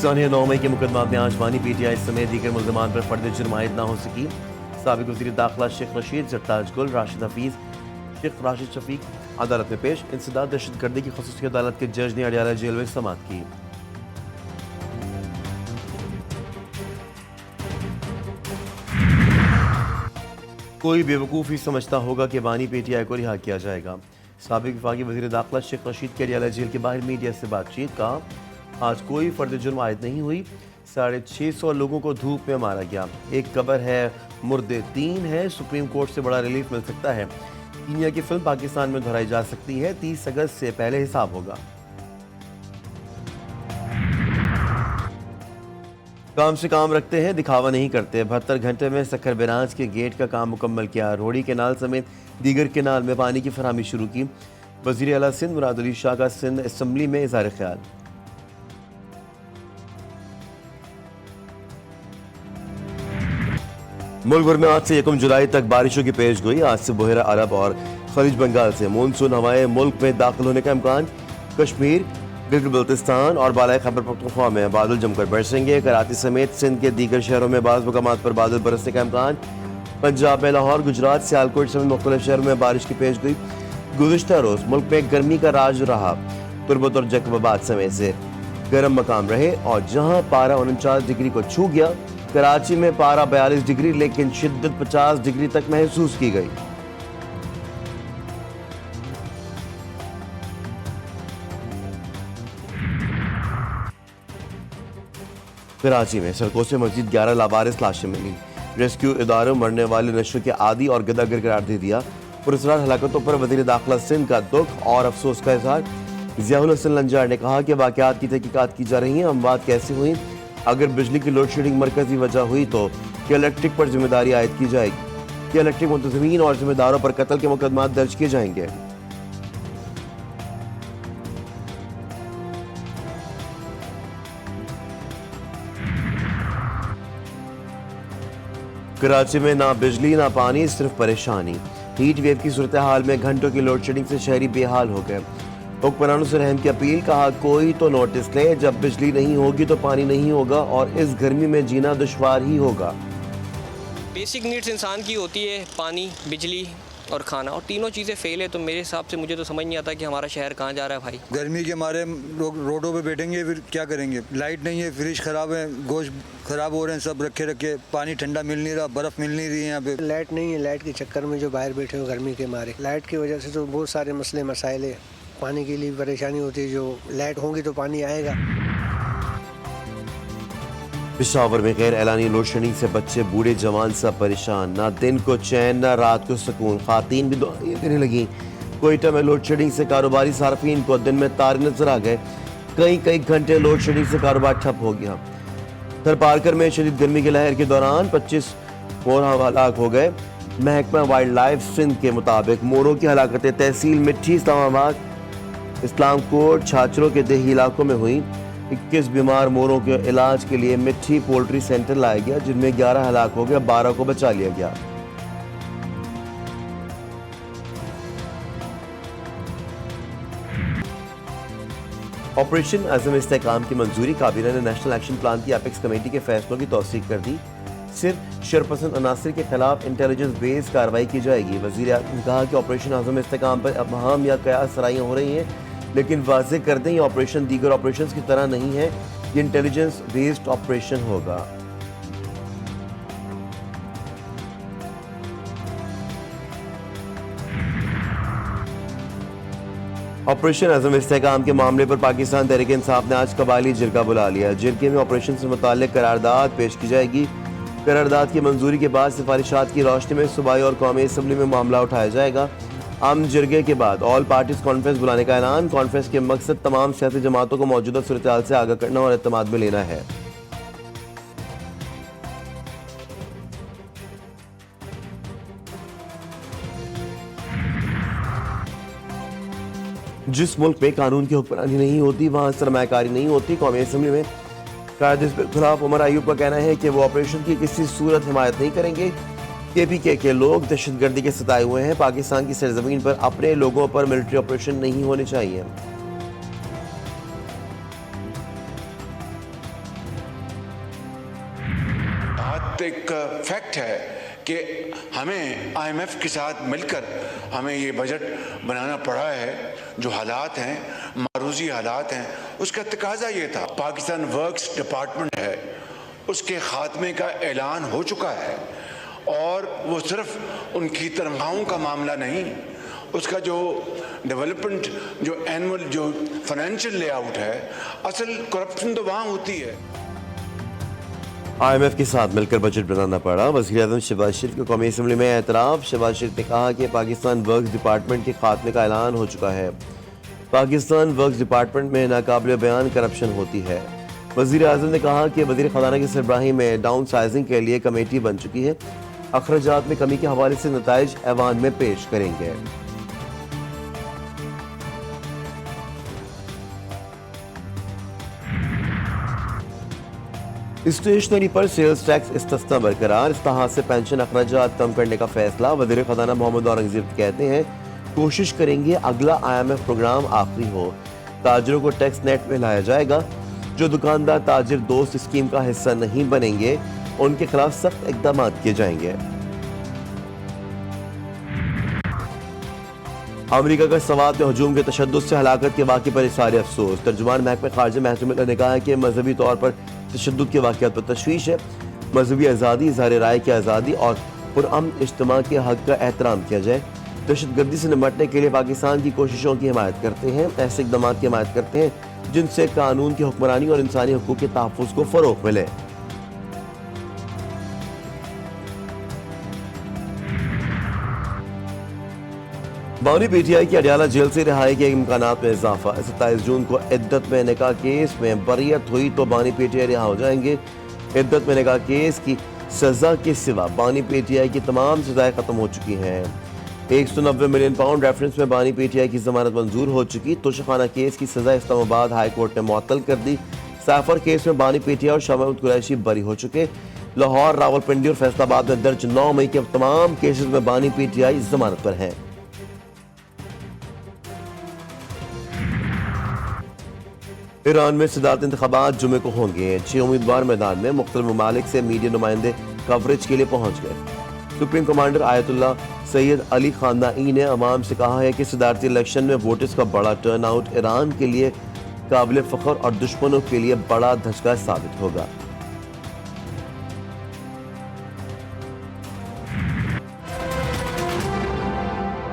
पाकिस्तानी 9 मई के मुकदमा में आज बानी PTI समेत दीगर मुल्ज़मान पर फर्द जुर्म आयद न हो सकी। साबिक़ वज़ीर दाखिला शेख रशीद, सरताज गुल, राशिद हफीज़, शेख राशिद शफीक अदालत में पेश। इंसदाद दहशतगर्दी की ख़ुसूसी अदालत के जज ने अडियाला जेल में समाअत की। कोई बेवकूफ़ी समझता होगा कि बानी PTI को रिहा किया जाएगा। साबिक़ वफाकी वज़ीर दाखिला शेख रशीद के अडियाला जेल के बाहर मीडिया से बातचीत। कहा, आज कोई फर्द जुर्म आयद नहीं हुई। 650 लोगों को धूप में मारा गया। एक कब्र है, मुर्दे 3 हैं। सुप्रीम कोर्ट से बड़ा रिलीफ मिल सकता है। कीनिया की फिल्म पाकिस्तान में दोहराई जा सकती है। 30 अगस्त से पहले हिसाब होगा। काम से काम रखते हैं, दिखावा नहीं करते। 72 घंटे में सखर बिराज के गेट का काम मुकम्मल किया। रोड़ी केनाल समेत दीगर केनाल में पानी की फरहमी शुरू की। वज़ीर आला सिंध मुराद अली शाह का सिंध असम्बली में इज़हार ख्याल। मुल्क भर में आज से 1 जुलाई तक बारिशों की पेश गोई। आज से बहरा अरब और खलीज बंगाल से मानसून हवाएं मुल्क में दाखिल होने का इम्कान। कश्मीर, गिलगित बल्तिस्तान और बालाई खैबर पख्तूनख्वा में बादल जमकर बरसेंगे। कराची समेत सिंध के दीगर शहरों में बाज़ मकामात पर बादल बरसने का इम्कान। पंजाब में लाहौर, गुजरात, सियालकोट समेत मुख्तलिफ शहरों में बारिश की पेश गोई। गुज़िश्ता रोज़ मुल्क में गर्मी का राज रहा। तुर्बत और जैकबाबाद समेत से गर्म मकाम रहे और जहाँ पारा 49 डिग्री को छू गया। कराची में पारा 42 डिग्री लेकिन शिद्दत 50 डिग्री तक महसूस की गई। कराची में सड़कों से मजीद 11 लावारिस लाशें मिली। रेस्क्यू इदारों मरने वाले नशे के आदी और गदागर करार दे दिया। पुरस्कार हलाकतों पर वज़ीर दाखिला सिंध का दुख और अफसोस का इजहार। ज़ियाउल हसन लंजार ने कहा कि वाक़यात की तहकीकात की जा रही हैं। अमवात कैसे हुई, अगर बिजली की लोड शेडिंग मरकजी वजह हुई तो क्या इलेक्ट्रिक पर जिम्मेदारी आयद की जाएगी। क्या इलेक्ट्रिक मुंतज़मीन और जिम्मेदारों पर कत्ल के मुकदमा दर्ज किए जाएंगे। कराची में ना बिजली ना पानी, सिर्फ परेशानी। हीट वेव की सूरत हाल में घंटों की लोड शेडिंग से शहरी बेहाल हो गए। हुक्मरानों से रहम की अपील। कहा, कोई तो नोटिस ले, जब बिजली नहीं होगी तो पानी नहीं होगा और इस गर्मी में जीना दुश्वार ही होगा। बेसिक नीड्स इंसान की होती है, पानी, बिजली और खाना, और तीनों चीज़ें फेल है तो मेरे हिसाब से मुझे तो समझ नहीं आता कि हमारा शहर कहाँ जा रहा है भाई। गर्मी के मारे लोग रोडों पे बैठेंगे, फिर क्या करेंगे। लाइट नहीं है, फ्रिज ख़राब है, गोश्त ख़राब हो रहे हैं, सब रखे रखे। पानी ठंडा मिल नहीं रहा, बर्फ़ मिल नहीं रही है यहाँ पे। लाइट नहीं है, लाइट के चक्कर में जो बाहर बैठे हो गर्मी के मारे, लाइट की वजह से तो बहुत सारे मसले मसाइल है। पानी के लिए परेशानी होती है, जो लाइट होगी तो पानी आएगा। पेशावर में गैर एलानी लोड शेडिंग से बच्चे बूढ़े जवान सब परेशान। ना दिन को चैन ना रात को सुकून, खातन भी दुआएं करने लगी। कोयटा में लोड शेडिंग से कारोबारी सार्फिन को दिन में तारे नजर आ गए। कई घंटे लोड शेडिंग से कारोबार ठप हो गया। थरपारकर में शदीद गर्मी की लहर के दौरान 25 मोर हलाक हो गए। महकमा वाइल्ड लाइफ सिंध के मुताबिक मोरों की हलाकतें तहसील मिट्टी, इस्लामाबाद, इस्लामकोट, छाछरों के देही इलाकों में हुई। 21 बीमार मोरों के इलाज के लिए मिट्टी पोल्ट्री सेंटर लाया गया, जिनमें 11 हलाक हो गए, 12 को बचा लिया गया। ऑपरेशन अज़म इस्तेहकाम की मंजूरी। काबीना ने नेशनल एक्शन प्लान की एपेक्स कमेटी के फैसलों की तौसीक कर दी। सिर्फ शरपसंद अनासर के खिलाफ इंटेलिजेंस बेस्ड कार्रवाई की जाएगी। वज़ीर आज़म ने कहा कि ऑपरेशन अज़म इस्तेहकाम पर अहम या कयास सराहियाँ हो रही हैं, लेकिन वाज़ेह कर दें ये ऑपरेशन दीगर ऑपरेशंस की तरह नहीं है, ये इंटेलिजेंस बेस्ड ऑपरेशन होगा। ऑपरेशन अज़म इस्तेहकाम के मामले पर पाकिस्तान तहरीक इंसाफ ने आज कबायली जिरगा बुला लिया। जिरगे में ऑपरेशन से मुताल्लिक करारदाद पेश की जाएगी। करारदाद की मंजूरी के बाद सिफारिशात की रोशनी में सूबाई और कौमी असम्बली में मामला उठाया जाएगा। आम जिरगे के बाद ऑल पार्टीज कॉन्फ्रेंस बुलाने का ऐलान। कॉन्फ्रेंस के मकसद तमाम सियासी जमातों को मौजूदा सूरत हाल से आगाह करना और एतमाद में लेना है। जिस मुल्क में कानून की हुक्मरानी नहीं होती वहाँ सरमायाकारी नहीं होती। कौमी असम्बली में कायदे के खिलाफ उमर अयूब का कहना है कि वो ऑपरेशन की किसी सूरत हिमायत नहीं करेंगे। KPK के लोग दहशतगर्दी के सताए हुए हैं। पाकिस्तान की सरजमीन पर अपने लोगों पर मिलिट्री ऑपरेशन नहीं होने चाहिए। फैक्ट है कि हमें IMF के साथ मिलकर हमें ये बजट बनाना पड़ा है। जो हालात हैं, मारूजी हालात हैं, उसका तकाजा ये था। पाकिस्तान वर्क्स डिपार्टमेंट है, उसके खात्मे का ऐलान हो चुका है और वो सिर्फ उनकी तनख्वाहों का मामला नहीं, उसका जो डेवलपमेंट, जो एनुअल, जो फाइनेंशियल लेआउट है, असल करप्शन तो वहाँ होती है। IMF के साथ मिलकर बजट बनाना पड़ा। वज़ीर-ए-आज़म शहबाज शरीफ को कौमी असम्बली में एतराफ़। शहबाज शरीफ ने कहा कि पाकिस्तान वर्क्स डिपार्टमेंट के खात्मे का ऐलान हो चुका है। पाकिस्तान वर्क्स डिपार्टमेंट में नाकाबिल बयान करप्शन होती है। वज़ीर-ए-आज़म ने कहा कि वज़ीर ख़ज़ाना की सरबराही में डाउन साइजिंग के लिए कमेटी बन चुकी है। अखराजात में कमी के हवाले से नताइज ऐवान में पेश करेंगे। स्टेशनरी पर सेल्स टैक्स इस्तिस्ना बरकरार। इस्तेहाल से पेंशन अखराजात कम करने का फैसला। वज़ीर ख़ज़ाना मोहम्मद औरंगज़ेब कहते हैं कोशिश करेंगे अगला IMF प्रोग्राम आखिरी हो। ताजरों को टैक्स नेट में लाया जाएगा। जो दुकानदार ताजिर दोस्त स्कीम का हिस्सा नहीं बनेंगे उनके खिलाफ सख्त इक़दाम किए जाएंगे। अमेरिका का सवात में हजूम के तशद्दुद से हलाकत के वाक़े पर इज़हार अफसोस। तर्जुमान महकमे ख़ारिजा महकमे ने कहा है कि मजहबी तौर पर तशद्दुद के वाक़यात पर तशवीश है। मजहबी आज़ादी, इज़हार राय की आज़ादी और पुरअमन इज्तिमा के हक़ का एहतराम किया जाए। दहशतगर्दी से निपटने के लिए पाकिस्तान की कोशिशों की हिमायत करते हैं। ऐसे इक़दाम की हिमायत करते हैं जिनसे कानून की हुक्मरानी और इंसानी हकूक़ के तहफ़्फ़ुज़ को फ़रोग़ मिले। बानी PTI की अडियाला जेल से रिहाई के इम्कानात में इजाफा। 27 जून को इद्दत में निकाह केस में बरियत हुई तो बानी PTI रिहा हो जाएंगे। इद्दत में निकाह केस की सजा के सिवा बानी PTI की तमाम सजाएं खत्म हो चुकी हैं। 190 मिलियन पाउंड रेफरेंस में बानी PTI की जमानत मंजूर हो चुकी। तोशाखाना केस की सजा इस्लामाबाद हाई कोर्ट ने मुअत्तल कर दी। साफर केस में बानी PTI और शाह महमूद कुरैशी बरी हो चुके। लाहौर, रावलपिंडी और फैसलाबाद में दर्ज 9 मई के तमाम केसेस में बानी PTI जमानत पर हैं। ईरान में सदारती इंतखाबात जुमे को होंगे। 6 उम्मीदवार मैदान में। मुख्तलिफ ममालिक से मीडिया नुमाइंदे कवरेज के लिए पहुंच गए। Supreme commander Ayatollah Sayyid Ali Khamenei ने अवाम से कहा है कि सदारती इलेक्शन में वोटर्स का बड़ा टर्न आउट ईरान के लिए काबिल फ़ख्र और दुश्मनों के लिए बड़ा धचका साबित होगा।